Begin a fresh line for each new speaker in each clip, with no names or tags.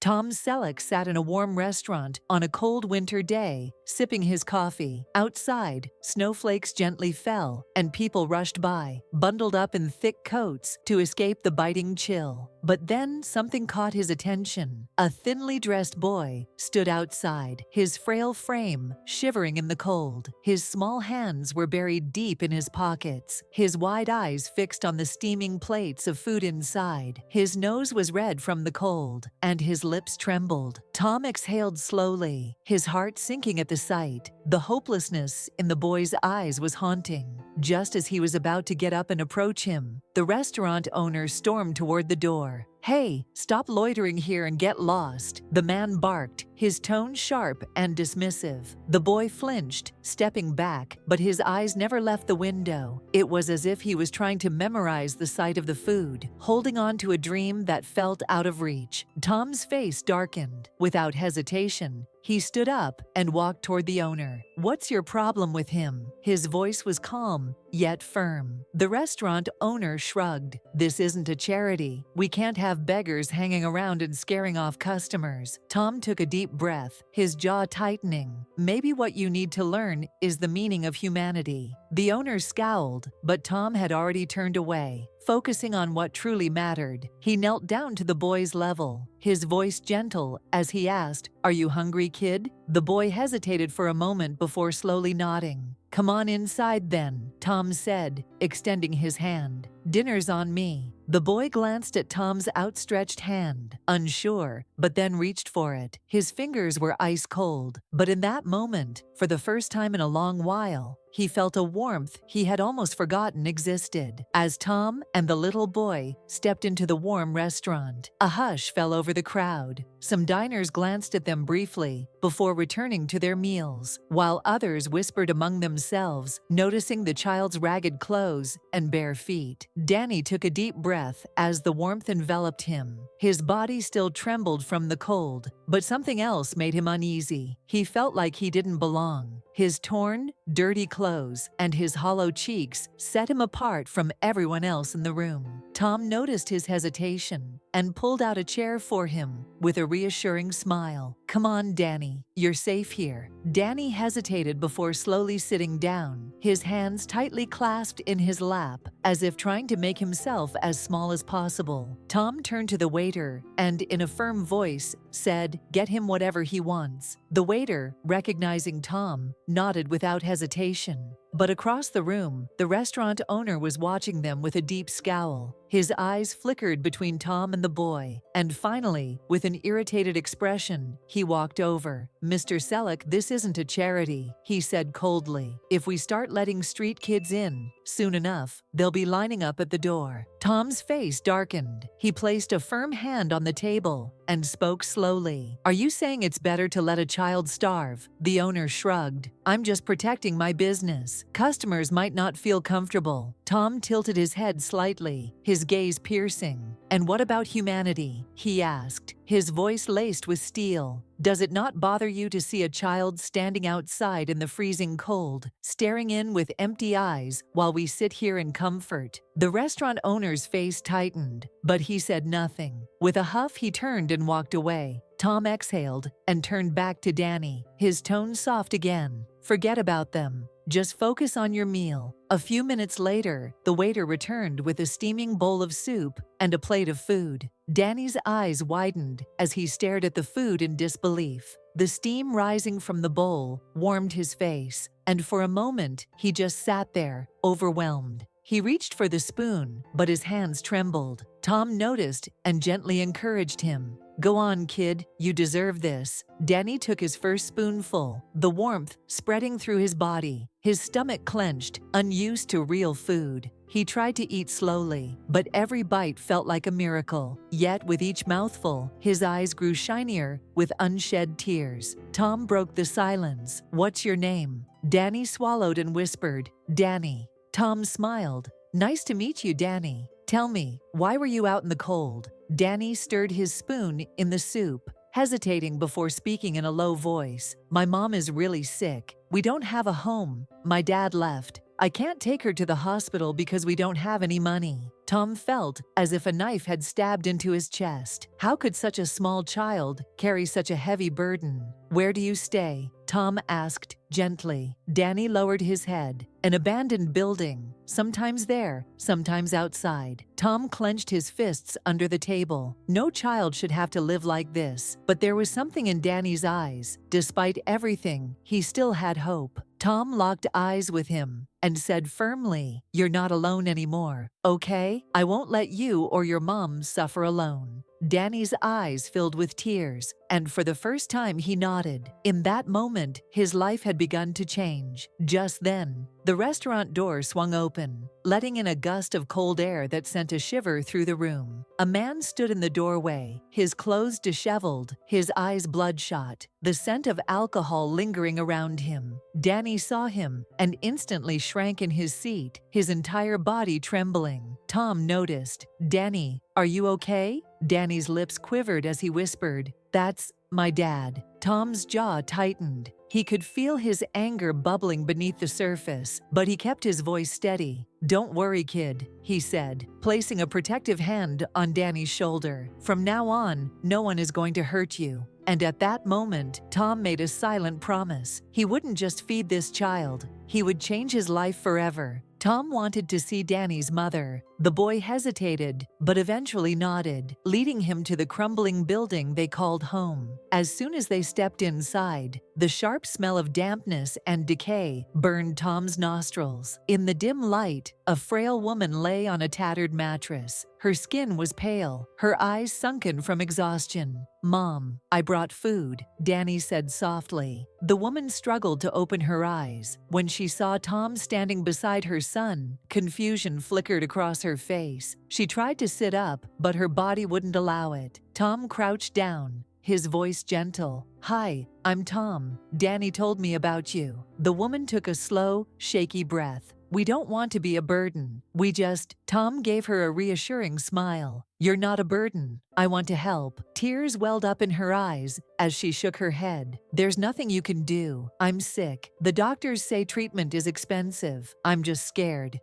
Tom Selleck sat in a warm restaurant on a cold winter day, sipping his coffee. Outside, snowflakes gently fell, and people rushed by, bundled up in thick coats to escape the biting chill. But then something caught his attention. A thinly dressed boy stood outside, his frail frame shivering in the cold. His small hands were buried deep in his pockets, his wide eyes fixed on the steaming plates of food inside. His nose was red from the cold, and his lips trembled. Tom exhaled slowly, his heart sinking at the sight. The hopelessness in the boy's eyes was haunting. Just as he was about to get up and approach him, the restaurant owner stormed toward the door. "Hey, stop loitering here and get lost," the man barked, his tone sharp and dismissive. The boy flinched, stepping back, but his eyes never left the window. It was as if he was trying to memorize the sight of the food, holding on to a dream that felt out of reach. Tom's face darkened. Without hesitation, he stood up and walked toward the owner. "What's your problem with him?" His voice was calm, yet firm. The restaurant owner shrugged. "This isn't a charity. We can't have beggars hanging around and scaring off customers." Tom took a deep breath, his jaw tightening. "Maybe what you need to learn is the meaning of humanity." The owner scowled, but Tom had already turned away, focusing on what truly mattered. He knelt down to the boy's level, his voice gentle as he asked, "Are you hungry, kid?" The boy hesitated for a moment before slowly nodding. "Come on inside then," Tom said, extending his hand. "Dinner's on me." The boy glanced at Tom's outstretched hand, unsure, but then reached for it. His fingers were ice cold, but in that moment, for the first time in a long while, he felt a warmth he had almost forgotten existed. As Tom and the little boy stepped into the warm restaurant, a hush fell over the crowd. Some diners glanced at them briefly before returning to their meals, while others whispered among themselves, noticing the child's ragged clothes and bare feet. Danny took a deep breath as the warmth enveloped him. His body still trembled from the cold, but something else made him uneasy. He felt like he didn't belong. His torn, dirty clothes and his hollow cheeks set him apart from everyone else in the room. Tom noticed his hesitation and pulled out a chair for him with a reassuring smile. "Come on, Danny. You're safe here." Danny hesitated before slowly sitting down, his hands tightly clasped in his lap, as if trying to make himself as small as possible. Tom turned to the waiter and, in a firm voice, said, "Get him whatever he wants." The waiter, recognizing Tom, nodded without hesitation. But across the room, the restaurant owner was watching them with a deep scowl. His eyes flickered between Tom and the boy, and finally, with an irritated expression, he walked over. "Mr. Selleck, this isn't a charity," he said coldly. "If we start letting street kids in, soon enough, they'll be lining up at the door." Tom's face darkened. He placed a firm hand on the table and spoke slowly. "Are you saying it's better to let a child starve?" The owner shrugged. "I'm just protecting my business. Customers might not feel comfortable." Tom tilted his head slightly, his gaze piercing. "And what about humanity?" he asked, his voice laced with steel. "Does it not bother you to see a child standing outside in the freezing cold, staring in with empty eyes while we sit here in comfort?" The restaurant owner's face tightened, but he said nothing. With a huff, he turned and walked away. Tom exhaled and turned back to Danny, his tone soft again. "Forget about them. Just focus on your meal." A few minutes later, the waiter returned with a steaming bowl of soup and a plate of food. Danny's eyes widened as he stared at the food in disbelief. The steam rising from the bowl warmed his face, and for a moment, he just sat there, overwhelmed. He reached for the spoon, but his hands trembled. Tom noticed and gently encouraged him. "Go on, kid. You deserve this." Danny took his first spoonful, the warmth spreading through his body. His stomach clenched, unused to real food. He tried to eat slowly, but every bite felt like a miracle. Yet with each mouthful, his eyes grew shinier with unshed tears. Tom broke the silence. "What's your name?" Danny swallowed and whispered, "Danny." Tom smiled. "Nice to meet you, Danny. Tell me, why were you out in the cold?" Danny stirred his spoon in the soup, hesitating before speaking in a low voice. "My mom is really sick. We don't have a home. My dad left. I can't take her to the hospital because we don't have any money." Tom felt as if a knife had stabbed into his chest. How could such a small child carry such a heavy burden? "Where do you stay?" Tom asked gently. Danny lowered his head. "An abandoned building. Sometimes there, sometimes outside." Tom clenched his fists under the table. No child should have to live like this. But there was something in Danny's eyes. Despite everything, he still had hope. Tom locked eyes with him and said firmly, "You're not alone anymore, okay? I won't let you or your mom suffer alone." Danny's eyes filled with tears, and for the first time he nodded. In that moment, his life had begun to change. Just then, the restaurant door swung open, letting in a gust of cold air that sent a shiver through the room. A man stood in the doorway, his clothes disheveled, his eyes bloodshot, the scent of alcohol lingering around him. Danny saw him and instantly shrank in his seat, his entire body trembling. Tom noticed. "Danny, are you okay?" Danny's lips quivered as he whispered, "That's my dad." Tom's jaw tightened. He could feel his anger bubbling beneath the surface, but he kept his voice steady. "Don't worry, kid," he said, placing a protective hand on Danny's shoulder. "From now on, no one is going to hurt you." And at that moment, Tom made a silent promise. He wouldn't just feed this child, he would change his life forever. Tom wanted to see Danny's mother. The boy hesitated, but eventually nodded, leading him to the crumbling building they called home. As soon as they stepped inside, the sharp smell of dampness and decay burned Tom's nostrils. In the dim light, a frail woman lay on a tattered mattress. Her skin was pale, her eyes sunken from exhaustion. "Mom, I brought food," Danny said softly. The woman struggled to open her eyes. When she saw Tom standing beside her son, confusion flickered across her face. She tried to sit up, but her body wouldn't allow it. Tom crouched down, his voice gentle. "Hi, I'm Tom. Danny told me about you." The woman took a slow, shaky breath. "We don't want to be a burden. Tom gave her a reassuring smile. "You're not a burden. I want to help." Tears welled up in her eyes as she shook her head. "There's nothing you can do. I'm sick. The doctors say treatment is expensive. I'm just scared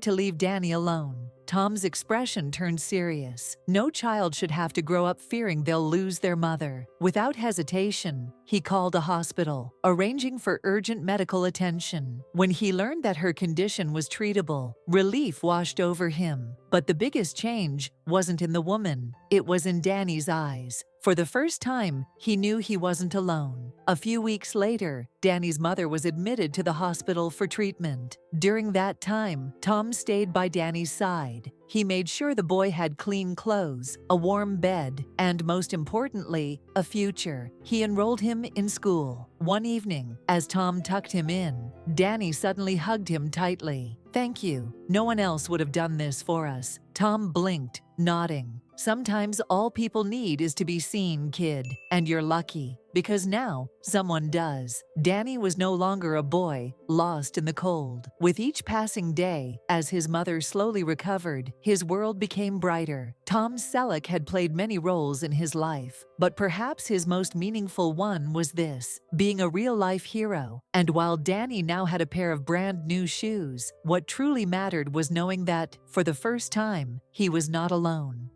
to leave Danny alone." Tom's expression turned serious. No child should have to grow up fearing they'll lose their mother. Without hesitation, he called a hospital, arranging for urgent medical attention. When he learned that her condition was treatable, relief washed over him. But the biggest change wasn't in the woman, it was in Danny's eyes. For the first time, he knew he wasn't alone. A few weeks later, Danny's mother was admitted to the hospital for treatment. During that time, Tom stayed by Danny's side. He made sure the boy had clean clothes, a warm bed, and most importantly, a future. He enrolled him in school. One evening, as Tom tucked him in, Danny suddenly hugged him tightly. "Thank you. No one else would have done this for us." Tom blinked, nodding. "Sometimes all people need is to be seen, kid. And you're lucky, because now someone does." Danny was no longer a boy, lost in the cold. With each passing day, as his mother slowly recovered, his world became brighter. Tom Selleck had played many roles in his life, but perhaps his most meaningful one was this, being a real-life hero. And while Danny now had a pair of brand new shoes, what truly mattered was knowing that, for the first time, he was not alone.